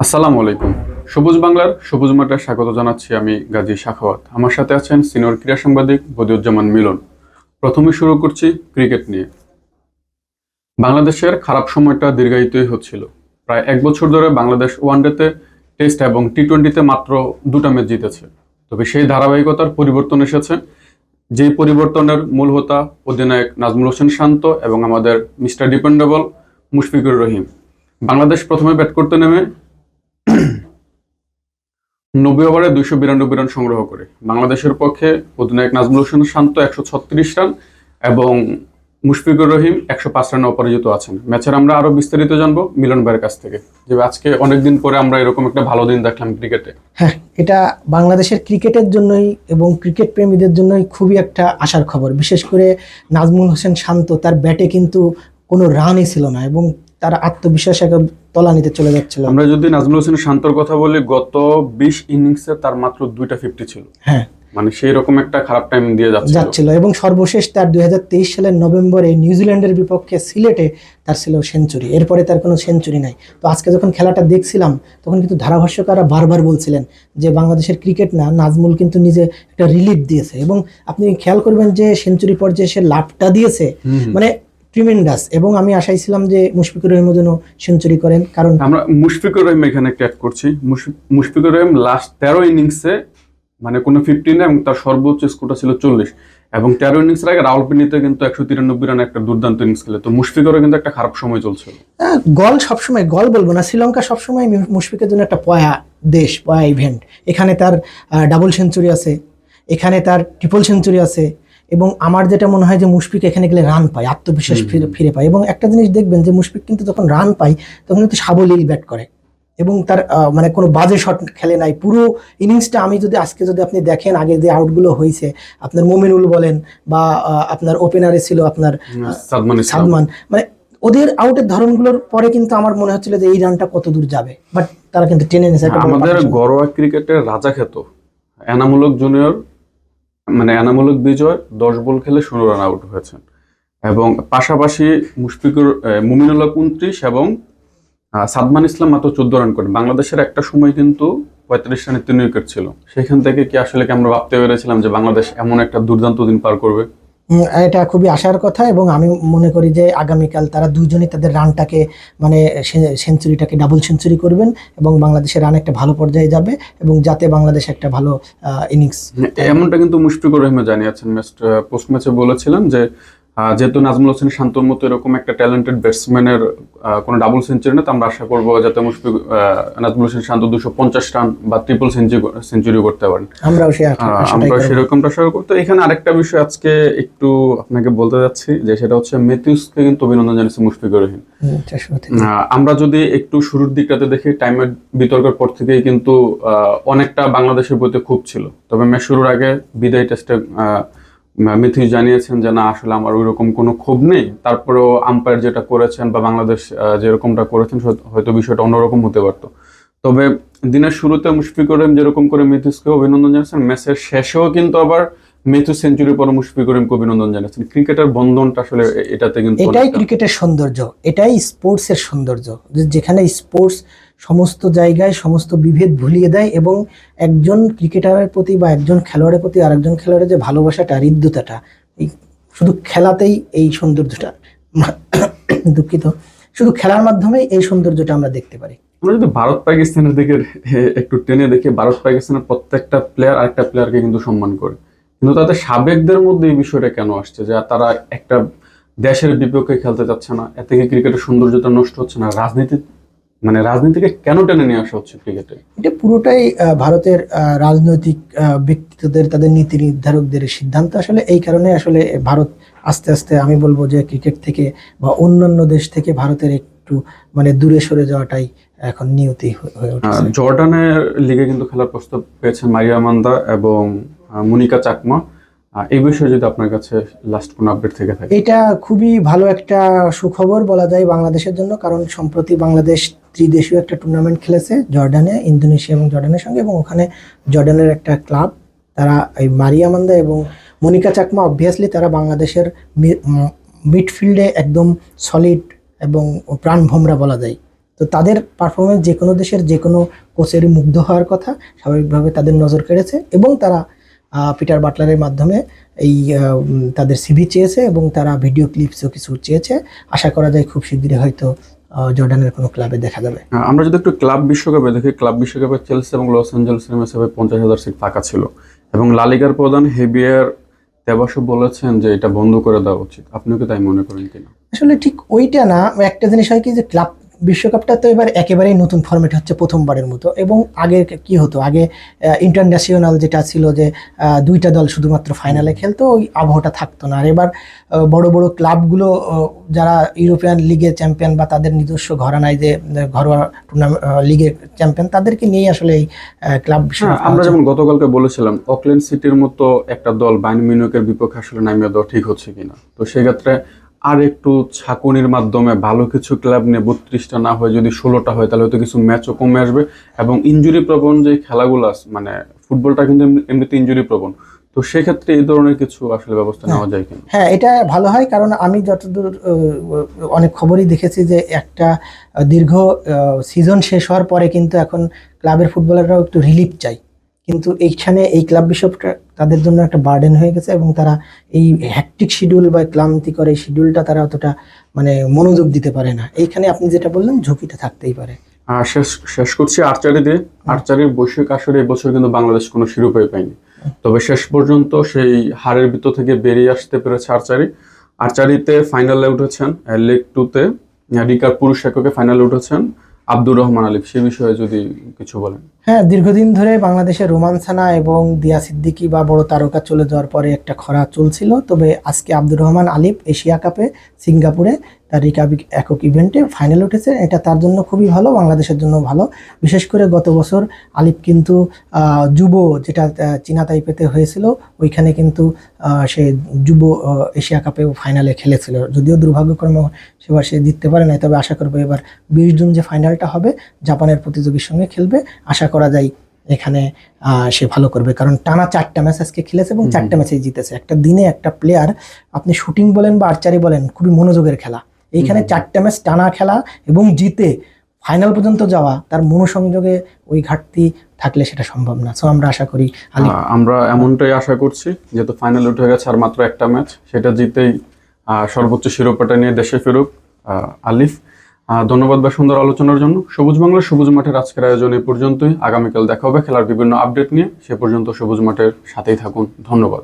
আসসালামু আলাইকুম। সবুজ বাংলার সবুজ মাঠে স্বাগত জানাচ্ছি আমি গাজী সাখাওয়াত। আমার সাথে আছেন সিনিয়র ক্রীড়া সাংবাদিক বদিউজ্জামান মিলন। প্রথমে শুরু করছি ক্রিকেট নিয়ে। বাংলাদেশের খারাপ সময়টা দীর্ঘায়িতই হচ্ছিল। প্রায় 1 বছর ধরে বাংলাদেশ ওয়ানডেতে, টেস্ট এবং টি-20তে মাত্র 2টা ম্যাচ জিতেছে। তবে সেই ধারাবাহিকতার পরিবর্তন এসেছে। যেই পরিবর্তনের মূল হোতা অধিনায়ক নাজমুল হোসেন শান্ত এবং আমাদের মিস্টার ডিপেন্ডেবল মুশফিকুর রহিম। বাংলাদেশ প্রথমে ব্যাট করতে নেমে 90 ওভারে 292 রান সংগ্রহ করে বাংলাদেশের পক্ষে অধিনায়ক নাজমুল হোসেন শান্ত 136 রান এবং মুশফিকুর রহিম 105 রানে অপরাজিত আছেন। ম্যাচের আমরা আরো বিস্তারিত জানবো মিলন ভাইয়ের কাছ থেকে, যে আজকে অনেকদিন পরে আমরা এরকম একটা ভালো দিন দেখলাম ক্রিকেটে। হ্যাঁ, এটা বাংলাদেশের ক্রিকেটের জন্যই এবং ক্রিকেট প্রেমীদের জন্যই খুবই একটা আশার খবর। বিশেষ করে নাজমুল হোসেন শান্ত, তার ব্যাটে কিন্তু কোনো রানই ছিল না এবং তার আত্মবিশ্বাস একদম তলানিতে চলে যাচ্ছিল। আমরা যদি নাজমুল হোসেন শান্তর কথা বলি, গত 20 ইনিংসে তার মাত্র 2টা 50 ছিল। হ্যাঁ, মানে সেই রকম একটা খারাপ টাইম দিয়ে যাচ্ছিল এবং সর্বশেষ তার 2023 সালের নভেম্বরে নিউজিল্যান্ডের বিপক্ষে সিলেটে তার ছিল সেঞ্চুরি। এরপরে তার কোনো সেঞ্চুরি নাই। তো আজকে যখন খেলাটা দেখছিলাম তখন কিন্তু ধারাভাষ্যকাররা বারবার বলছিলেন যে বাংলাদেশের ক্রিকেট না, নাজমুল কিন্তু নিজে একটা রিলিফ দিয়েছে। এবং আপনি খেয়াল করবেন যে সেঞ্চুরি পর্যায়ে সে লাভটা দিয়েছে, মানে ট্রিমেন্ডাস। এবং আমি আশাইছিলাম যে মুশফিকুর রহিম যেন সেঞ্চুরি করেন, কারণ আমরা মুশফিকুর রহিম এখানে একটা অ্যাড করছি। মুশফিকুর রহিম লাস্ট 13 ইনিংসে মানে কোনো 50 না এবং তার সর্বোচ্চ স্কোরটা ছিল 40 এবং 13 ইনিংসের আগে রাওয়ালপিন্ডিতে কিন্তু 193 রানে একটা দুর্দান্ত ইনিংস খেলে। তো মুশফিকুরও কিন্তু একটা খারাপ সময় চলছে। গল সবসময়, গল বলবো না, শ্রীলঙ্কা সবসময় মুশফিকের জন্য একটা পয়া দেশ, পয়া ইভেন্ট। এখানে তার ডাবল সেঞ্চুরি আছে, এখানে তার ট্রিপল সেঞ্চুরি আছে। এবং আমার যেটা মনে হয় যে মুশফিক এখানে গেলে রান পায়, আত্মবিশ্বাস ফিরে পায়। এবং একটা জিনিস দেখবেন যে মুশফিক কিন্তু যখন রান পায় তখন কিন্তু সাবলীল ব্যাট করে এবং তার মানে কোনো বাজে শট খেলে নাই পুরো ইনিংসটা। আমি যদি আজকে যদি আপনি দেখেন আগে যে আউটগুলো হয়েছে, আপনার মোমিনুল বলেন বা আপনার ওপেনারে ছিল আপনার সাদমান, মানে ওদের আউটের ধরনগুলোর পরে কিন্তু আমার মনে হচ্ছিল যে এই রানটা কত দূর যাবে, বাট তারা কিন্তু টেনে নিয়েছে। আমাদের ঘরোয়া ক্রিকেটের রাজা খ্যাত এনামূলক জুনিয়র, মানে এনামূলক বিজয় 10 বল খেলে 16 রান আউট হয়েছেন এবং পাশাপাশি মুমিনুল্লাহ 29 এবং সাদমান ইসলাম মাত্র 14 রান করেন। বাংলাদেশের একটা সময় কিন্তু 35 রানে 3 উইকেট ছিল। সেখান থেকে কি আসলে আমরা ভাবতে পেরেছিলাম যে বাংলাদেশ এমন একটা দুর্দান্ত দিন পার করবে? এটা খুবই আশার কথা এবং আমি মনে করি যে আগামীকাল তারা দুইজনই তাদের রানটাকে মানে সেঞ্চুরিটাকে ডাবল সেঞ্চুরি করবেন এবং বাংলাদেশের রান একটা ভালো পর্যায়ে যাবে এবং যাতে বাংলাদেশ একটা ভালো ইনিংস। এমনটা কিন্তু মুশফিকুর রহিম জানিয়েছেন, পোস্ট ম্যাচে বলেছিলেন যে যেহেতু নাজমুল হোসেন শান্তর মতো এরকম একটা ট্যালেন্টেড ব্যাটসম্যানের কোনো ডাবল সেঞ্চুরি না, তো আমরা আশা করবো যাতে নাজমুল হোসেন শান্ত 250 রান বা ট্রিপল সেঞ্চুরি করতে পারেন। আমরা সেরকমটা আশা করতে। এখানে আরেকটা বিষয় আজকে একটু আপনাকে বলতে যাচ্ছি, যে সেটা হচ্ছে ম্যাথিউসকে কিন্তু অভিনন্দন জানিয়েছে মুশফিকুর রহিম। আমরা যদি একটু শুরুর দিকটাতে দেখি, টাইমের বিতর্কের পর থেকেই কিন্তু অনেকটা বাংলাদেশের প্রতি ক্ষোভ ছিল। তবে ম্যাচ শুরুর আগে বিদায় টেস্টে মিথিস জানিয়েছেন যে না, আসলে আমার ওইরকম কোনো ক্ষোভ নেই। তারপরেও আম্পায়ার যেটা করেছেন বা বাংলাদেশ যেরকমটা করেছেন হয়তো বিষয়টা অন্যরকম হতে পারতো। তবে দিনের শুরুতে মুশফিকুর রহিম যেরকম করে মিথিসকে অভিনন্দন জানিয়েছেন, ম্যাচের শেষেও কিন্তু আবার মিথিস সেঞ্চুরির পর মুশফিকুর রহিমকে অভিনন্দন জানিয়েছেন। ক্রিকেটের বন্ধনটা আসলে এটাতে কিন্তু এটাই ক্রিকেটের সৌন্দর্য, এটাই স্পোর্টসের সৌন্দর্য, যেখানে স্পোর্টস সমস্ত জায়গায় সমস্ত বিভেদ ভুলিয়ে দেয় এবং একজন ক্রিকেটারের প্রতি বা একজন খেলোয়াড়ের প্রতি আরেকজন খেলোয়াড়ের যে ভালোবাসাটা, হৃদ্যতাটা, এই শুধু খেলাতেই এই সৌন্দর্যটা, দুঃখিত, শুধু খেলার মাধ্যমেই এই সৌন্দর্যটা আমরা দেখতে পারি। আমরা যদি ভারত পাকিস্তানের দিকে একটু টেনে দেখি, ভারত পাকিস্তানের প্রত্যেকটা প্লেয়ার আরেকটা প্লেয়ারকে কিন্তু সম্মান করে, কিন্তু তাদের সাবেকদের মধ্যে এই বিষয়টা কেন আসছে যে তারা একটা দেশের বিপক্ষে খেলতে চাচ্ছে না? এতে কি ক্রিকেটের সৌন্দর্যতা নষ্ট হচ্ছে না? রাজনীতিকে কেন টেনে নিয়ে আসা হচ্ছে ক্রিকেটে? এটা পুরোটাই ভারতের রাজনৈতিক ব্যক্তিত্বদের, তাদের নীতি নির্ধারকদের সিদ্ধান্ত। আসলে এই কারণে আসলে ভারত আস্তে আস্তে, আমি বলবো যে ক্রিকেট থেকে বা অন্যান্য দেশ থেকে ভারতের একটু মানে দূরে সরে যাওয়াটাই এখন নিয়তি হয়ে উঠেছে। জর্ডানের লিগে কিন্তু খেলার প্রস্তাব পেয়েছেন মারিয়া মান্দা এবং মনিকা চাকমা। এই বিষয়ে যদি আপনার কাছে লাস্ট কোনো আপডেট থেকে থাকে। এটা খুবই ভালো একটা সুখবর বলা যায় বাংলাদেশের জন্য, কারণ সম্প্রতি বাংলাদেশ ত্রিদেশীয় একটা টুর্নামেন্ট খেলেছে জর্ডানে, ইন্দোনেশিয়া এবং জর্ডানের সঙ্গে, এবং ওখানে জর্ডানের একটা ক্লাব, তারা এই মারিয়া মান্দা এবং মনিকা চাকমা অবভিয়াসলি তারা বাংলাদেশের মিডফিল্ডে একদম সলিড এবং প্রাণভোমরা বলা যায়। তো তাদের পারফরমেন্স যে কোনো দেশের যে কোনো কোচেরই মুগ্ধ হওয়ার কথা, স্বাভাবিকভাবে তাদের নজর কেড়েছে এবং তারা পিটার বাটলারের মাধ্যমে এই তাদের সিভি চেয়েছে এবং তারা ভিডিও ক্লিপসও কিছু চেয়েছে। আশা করা যায় খুব শীঘ্রই হয়তো জর্ডানের কোনো ক্লাবে দেখা যাবে। আমরা যদি একটু ক্লাব বিশ্বকাপে দেখি, ক্লাব বিশ্বকাপে চেলসি এবং লস অ্যাঞ্জেলসের ম্যাচে 50,000 সিট ফাঁকা ছিল এবং লা লিগার প্রধান হেভিয়ার তেবাসও বলেছেন যে এটা বন্ধ করে দেওয়া উচিত। আপনিও কি তাই মনে করেন কিনা? আসলে ঠিক ওইটা না, একটা জিনিস হয় কি যে ক্লাব বিশ্বকাপটা তো এবার একেবারেই নতুন ফরম্যাট হচ্ছে প্রথমবারের মতো, এবং আগে কি হতো, আগে ইন্টারন্যাশনাল যেটা ছিল যে দুইটা দল শুধুমাত্র ফাইনালে খেলতো, ওই আবহাওয়াটা থাকতো না। আর এবার বড় বড় ক্লাবগুলো যারা ইউরোপিয়ান লিগের চ্যাম্পিয়ন বা তাদের নিজস্ব ঘরানায় যে ঘরোয়া টুর্নামেন্ট লিগের চ্যাম্পিয়ন, তাদেরকে নিয়ে আসলে এই ক্লাব বিশ্বকাপ। আমরা যেমন গতকালকে বলেছিলাম অকল্যান্ড সিটির মতো একটা দল বায়ার্ন মিউনিখের বিপক্ষে আসলে নামিয়ে দেওয়া ঠিক হচ্ছে কিনা। তো সেক্ষেত্রে আর একটু ছাকুনির মাধ্যমে ভালো কিছু ক্লাব নিয়ে 32টা না হয়ে যদি 16টা হয় তাহলে হয়তো কিছু ম্যাচও কমে আসবে। এবং ইনজুরি প্রবণ যে খেলাগুলো মানে ফুটবলটা কিন্তু এমনিতে ইনজুরি প্রবণ, তো সেক্ষেত্রে এই ধরনের কিছু আসলে ব্যবস্থা নেওয়া যায় কিনা? হ্যাঁ, এটা ভালো হয়, কারণ আমি যতদূর অনেক খবরই দেখেছি যে একটা দীর্ঘ সিজন শেষ হওয়ার পরে কিন্তু এখন ক্লাবের ফুটবলাররাও একটু রিলিফ চাই, কিন্তু এইখানে এই ক্লাব বিশ্বকাপটা তাদের জন্য একটা বার্ডেন হয়ে গেছে এবং তারা এই হ্যাকটিক শিডিউল বা ক্লান্তিকর এই শিডিউলটা তারা অতটা মানে মনোযোগ দিতে পারে না। এইখানে আপনি যেটা বললেন ঝুঁকিটা থাকতেই পারে। শেষ করছি আর্চারি দিয়ে। আর্চারির বৈশ্বিক আসরে এবছর কিন্তু বাংলাদেশ কোনো শিরোপাই পায়নি, তবে শেষ পর্যন্ত সেই হারের ভিতর থেকে বেরিয়ে আসতে পেরেছে আর্চারিতে ফাইনালে উঠেছেন লেগ 2-তে রিকার পুরুষ এককে ফাইনালে উঠেছেন আব্দুর রহমান আলিফ। সে বিষয়ে যদি কিছু বলেন। হ্যাঁ, দীর্ঘদিন ধরে বাংলাদেশের রোমান সানা এবং দিয়া সিদ্দিকী বা বড় তারকা চলে যাওয়ার পরে একটা খরা চলছিল, তবে আজকে আব্দুর রহমান আলিফ এশিয়া কাপে সিঙ্গাপুরে তার রিকাব একক ইভেন্টে ফাইনাল উঠেছে। এটা তার জন্য খুবই ভালো, বাংলাদেশের জন্য ভালো। বিশেষ করে গত বছর আলিফ কিন্তু যুব যেটা চীনা তাইপেতে হয়েছিল, ওইখানে কিন্তু সে যুব এশিয়া কাপে ফাইনালে খেলেছিল, যদিও দুর্ভাগ্যক্রমে সেবার সে জিততে পারে নাই। তবে আশা করবো এবার 20 জুন যে ফাইনালটা হবে জাপানের প্রতিযোগীর সঙ্গে খেলবে, আশা করা যায় এখানে সে ভালো করবে, কারণ টানা 4টা ম্যাচ আজকে খেলেছে এবং 4টা ম্যাচেই জিতেছে। একটা দিনে একটা প্লেয়ার, আপনি শুটিং বলেন বা আর্চারি বলেন, খুবই মনোযোগের খেলা। এইখানে 4টা ম্যাচ টানা খেলা এবং জিতে ফাইনাল পর্যন্ত যাওয়া, তার মনোসংযোগে ওই ঘাটতি থাকলে সেটা সম্ভব না। সো আমরা আশা করি আমরা এমনটাই আশা করছি, যেহেতু ফাইনাল উঠে গেছে আর মাত্র একটা ম্যাচ, সেটা জিতেই সর্বোচ্চ শিরোপাটা নিয়ে দেশে ফিরুক আলিফ। ধন্যবাদ বা সুন্দর আলোচনার জন্য। সবুজ বাংলা সবুজ মাঠের আজকের আয়োজন এই পর্যন্তই। আগামীকাল দেখা হবে খেলার বিভিন্ন আপডেট নিয়ে। সে পর্যন্ত সবুজ মাঠের সাথেই থাকুন। ধন্যবাদ।